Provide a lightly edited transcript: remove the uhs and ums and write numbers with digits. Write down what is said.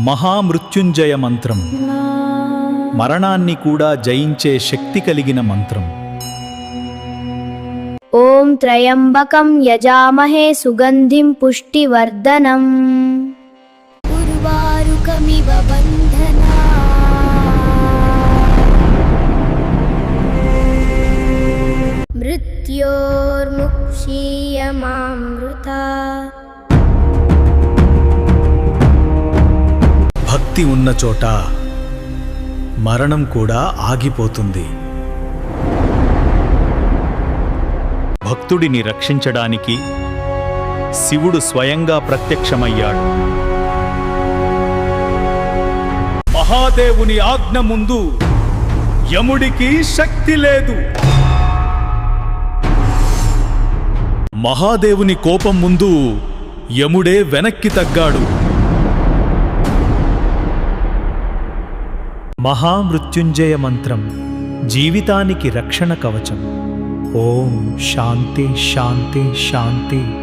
మహామృత్యుంజయ మంత్రం మరణాన్ని కూడా జయించే శక్తి కలిగిన మంత్రం. ఓం త్రయంబకం యజామహే సుగంధిం పుష్టివర్ధనం ఉర్వారుకమివ బంధనా మృత్యోర్ముక్షీయమామృతా. భక్తి ఉన్న చోట మరణం కూడా ఆగిపోతుంది. భక్తుడిని రక్షించడానికి శివుడు స్వయంగా ప్రత్యక్షమయ్యాడు. మహాదేవుని ఆజ్ఞ ముందు యముడికి శక్తి లేదు. మహాదేవుని కోపం ముందు యముడే వెనక్కి తగ్గాడు. మహామృత్యుంజయ మంత్రం జీవితానికి రక్షణ కవచం. ఓం శాంతి శాంతి శాంతి.